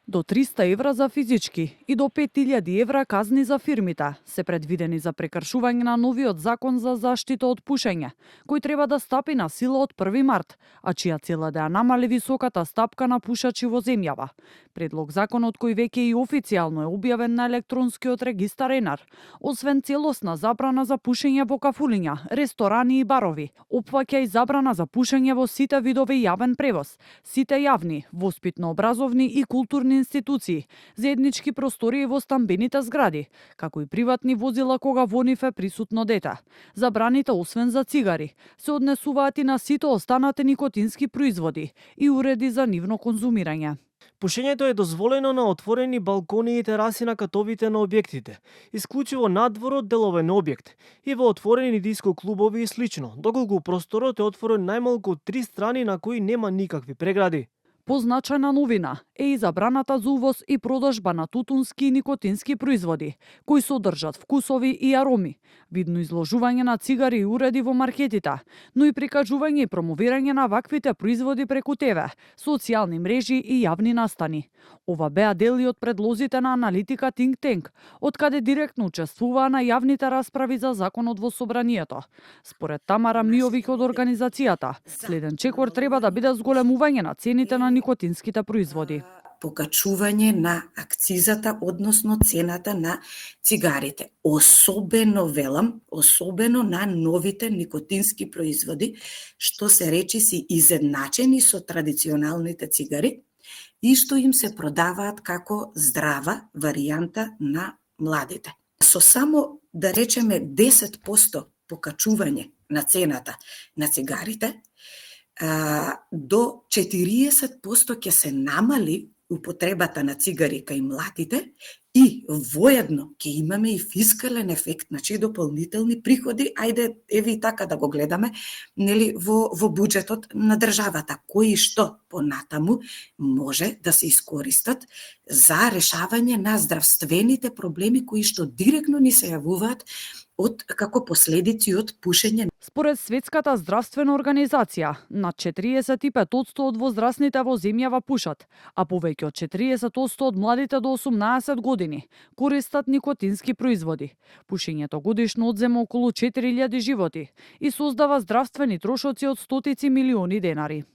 До 300 евра за физички и до 5000 евра казни за фирмите се предвидени за прекршување на новиот закон за заштита од пушење, кој треба да стапи на сила од 1 март, а чија цел е да ја намали високата стапка на пушачи во земјава. Предлог законот, кој веќе и официјално е објавен на електронскиот регистар ЕНАР, освен целосна забрана за пушење во кафулиња, ресторани и барови, опфаќа и забрана за пушење во сите видови јавен превоз, сите јавни, воспитно-образовни и културни институции, заеднички простории во стамбените згради, како и приватни возила кога во нив е присутно дете. Забраните, освен за цигари, се однесуваат и на сите останати никотински производи и уреди за нивно конзумирање. Пушењето е дозволено на отворени балкони и тераси на катовите на објектите, исклучиво надвор од деловен објект и во отворени диско клубови и слично, доколку просторот е отворен најмалку од 3 страни на кои нема никакви прегради. Позначајна новина е и забраната за увоз и продажба на тутунски и никотински производи, кои содржат вкусови и ароми, видно изложување на цигари и уреди во маркетите, но и прикажување и промовирање на ваквите производи преку ТВ, социјални мрежи и јавни настани. Ова беа дели од предлозите на аналитика Think Tank, од каде директно учествуваа на јавните расправи за законот во собранието. Според Тамара Мијовиќ од организацијата, следен чекор треба да биде зголемување на цените на никотинските производи. Покачување на акцизата, односно цената на цигарите. Особено, велам, особено на новите никотински производи, што се речиси изедначени со традиционалните цигари и што им се продаваат како здрава варијанта на младите. Со само, да речеме, 10% покачување на цената на цигарите, до 40% ќе се намали употребата на цигари кај младите и воедно ќе имаме и фискален ефект, значи дополнителни приходи, ајде еве и така да го гледаме, нели во буџетот на државата, кои што понатаму може да се искористат за решавање на здравствените проблеми кои што директно ни се јавуваат како последици од пушење. Според Светската здравствена организација, над 45% од возрастните во земјава пушат, а повеќе од 40% од младите до 18 години користат никотински производи. Пушењето годишно одзема околу 4000 животи и создава здравствени трошоци од стотици милиони денари.